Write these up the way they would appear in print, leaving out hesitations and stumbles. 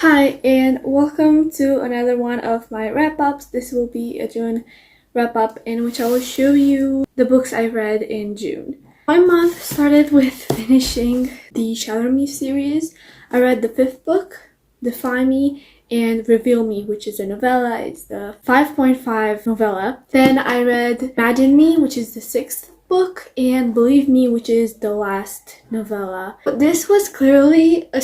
Hi, and welcome to another one of my wrap-ups. This will be a June wrap-up in which I will show you the books I read in June. My month started with finishing the Shadow Me series. I read the 5th book, Defy Me, and Reveal Me, which is a novella. It's the 5.5 novella. Then I read Imagine Me, which is the 6th book, and Believe Me, which is the last novella. But this was clearly a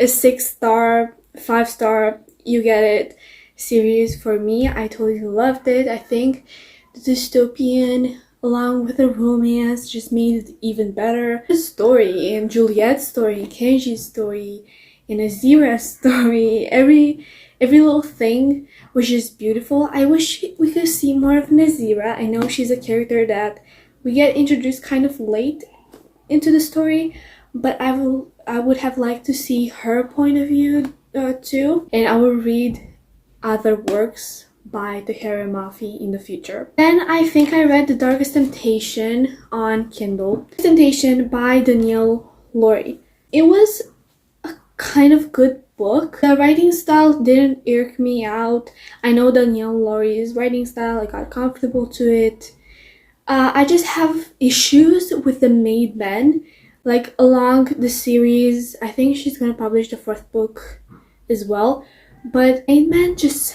6-star, 5-star, you get it, series for me. I totally loved it. I think the dystopian along with the romance just made it even better. The story and Juliet's story, Kenji's story, and Azira's story, every little thing was just beautiful. I wish we could see more of Nazira. I know she's a character that we get introduced kind of late into the story, but I would have liked to see her point of view too, and I will read other works by the Harry Mafi in the future. Then I think I read The Darkest Temptation on Kindle. Temptation by Danielle Laurie. It was a kind of good book. The writing style didn't irk me out. I know Danielle Laurie's writing style. I got comfortable to it. I just have issues with the Made Men. Like, along the series, I think she's gonna publish the 4th book as well. But Made Men just...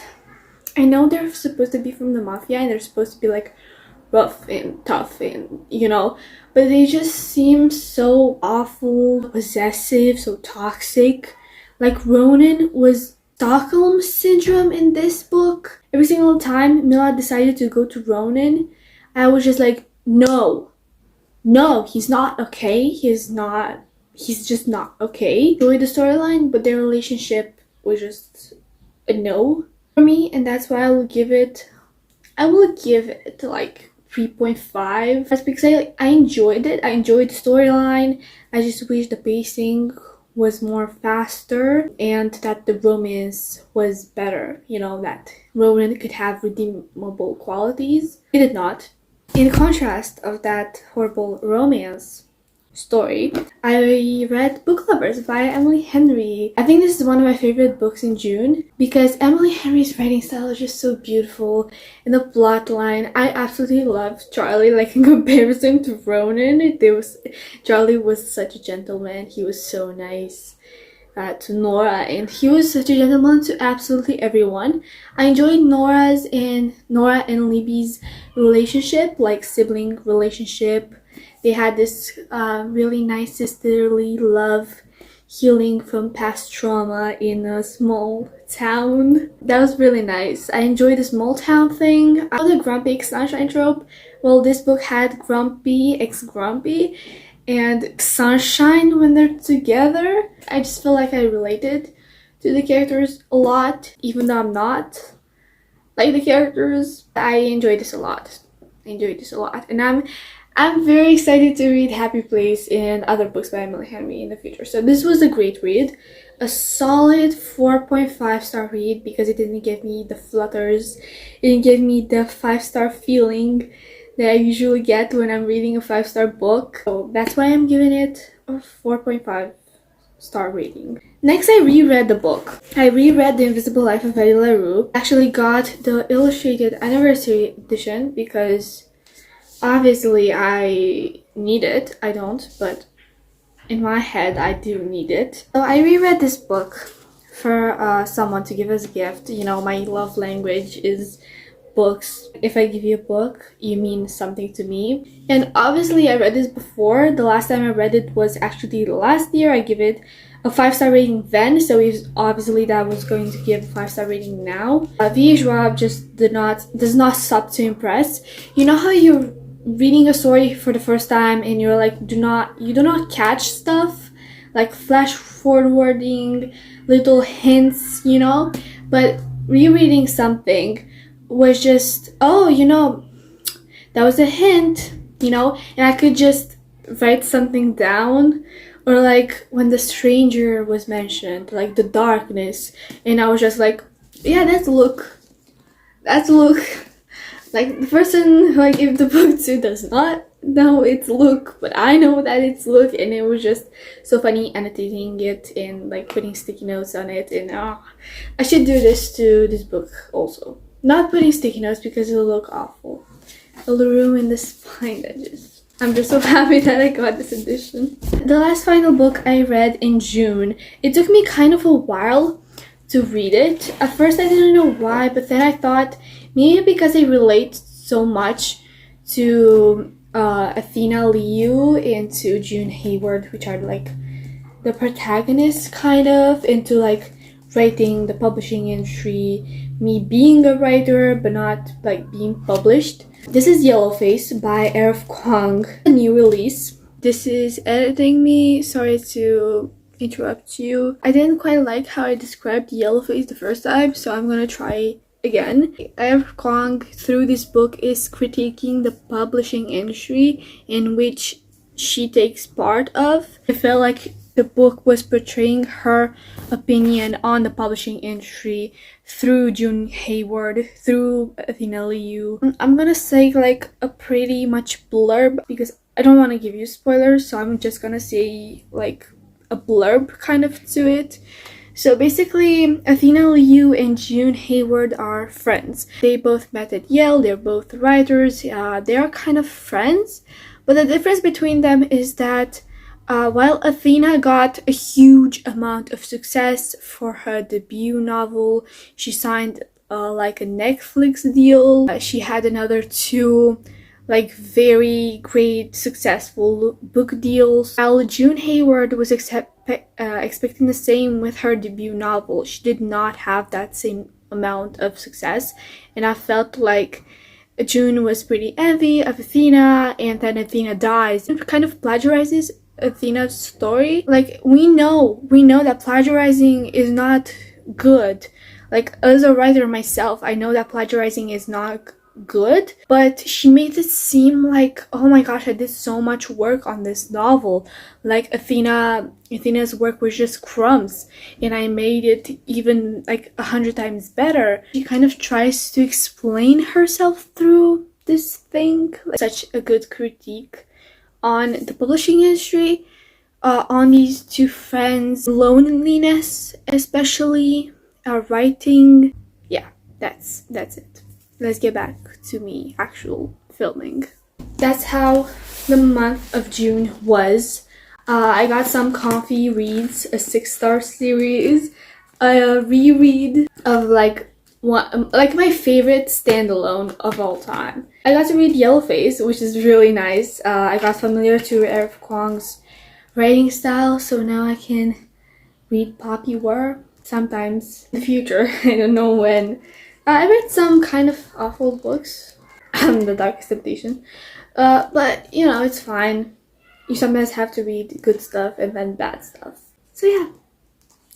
I know they're supposed to be from the mafia and they're supposed to be, like, rough and tough and, but they just seem so awful, possessive, so toxic. Like, Ronan was Stockholm Syndrome in this book. Every single time Mila decided to go to Ronan, I was just like, no, he's not okay. He's just not okay. Enjoyed the storyline, but their relationship was just a no for me, and that's why I will give it like 3.5. That's because I enjoyed it. I enjoyed the storyline. I just wish the pacing was more faster and that the romance was better. That Ronan could have redeemable qualities. It did not. In contrast of that horrible romance story, I read Book Lovers by Emily Henry. I think this is one of my favorite books in June because Emily Henry's writing style is just so beautiful, and the plot line, I absolutely love Charlie. Like, in comparison to Ronan, Charlie was such a gentleman. He was so nice to Nora, and he was such a gentleman to absolutely everyone. I enjoyed Nora and Libby's relationship, like sibling relationship. They had this really nice sisterly love, healing from past trauma in a small town. That was really nice. I enjoyed the small town thing. The grumpy ex sunshine trope. Well, this book had grumpy ex grumpy and sunshine when they're together. I just feel like I related to the characters a lot, even though I'm not like the characters. I enjoyed this a lot. And I'm very excited to read Happy Place and other books by Emily Henry in the future. So this was a great read. A solid 4.5-star read because it didn't give me the flutters. It didn't give me the 5-star feeling that I usually get when I'm reading a 5-star book. So that's why I'm giving it a 4.5-star rating. Next, I reread the book. I reread The Invisible Life of Betty LaRue. Actually got the illustrated anniversary edition because obviously I need it. I don't, but in my head I do need it. So I reread this book for someone to give as a gift. My love language is books. If I give you a book, you mean something to me. And obviously I read this before. The last time I read it was actually last year. I give it a 5-star rating then, so obviously that was going to give a 5-star rating now. V.H. Robb just does not stop to impress. You know how you're reading a story for the first time and you're like, you do not catch stuff like flash forwarding, little hints, but rereading something was just, that was a hint, and I could just write something down. Or like when the stranger was mentioned, like the darkness, and I was just like, yeah, that's Luke. Like, the person who I gave the book to does not know it's Luke, but I know that it's Luke, and it was just so funny annotating it and like putting sticky notes on it. And I should do this to this book also. Not putting sticky notes because it'll look awful. It'll ruin the spine edges. I'm just so happy that I got this edition. The last final book I read in June. It took me kind of a while to read it. At first I didn't know why, but then I thought maybe because I relate so much to Athena Liu and to June Hayward, which are like the protagonists kind of, into like writing the publishing industry, me being a writer but not like being published. This is Yellowface by Arif Kwang, a new release. This is editing me. Sorry to interrupt you. I didn't quite like how I described Yellowface the first time, so I'm gonna try again. Arif Kwang, through this book, is critiquing the publishing industry in which she takes part of. I felt like the book was portraying her opinion on the publishing industry through June Hayward, through Athena Liu. I'm gonna say like a pretty much blurb because I don't want to give you spoilers, so I'm just gonna say like a blurb kind of to it. So basically, Athena Liu and June Hayward are friends. They both met at Yale, they're both writers, they are kind of friends. But the difference between them is that while Athena got a huge amount of success for her debut novel, she signed like a Netflix deal. She had another 2 like very great successful book deals. While June Hayward was expecting the same with her debut novel, she did not have that same amount of success, and I felt like June was pretty envy of Athena, and then Athena dies. It kind of plagiarizes Athena's story. Like we know that plagiarizing is not good. Like as a writer myself, I know that plagiarizing is not good, but she made it seem like, oh my gosh, I did so much work on this novel, like Athena's work was just crumbs and I made it even like 100 times better. She kind of tries to explain herself through this thing. Like, such a good critique on the publishing industry, on these 2 friends, loneliness especially, writing. Yeah, that's it. Let's get back to me actual filming. That's how the month of June was. I got some comfy reads, a 6-star series, a reread of like my favorite standalone of all time. I got to read Yellowface, which is really nice. I got familiar to Arif Kwang's writing style, so now I can read Poppy War sometimes in the future. I don't know when. I read some kind of awful books, The Darkest Temptation, but you know, it's fine. You sometimes have to read good stuff and then bad stuff. So yeah,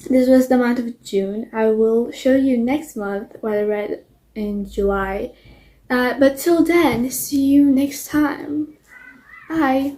this was the month of June. I will show you next month what I read in July. But till then, see you next time. Bye!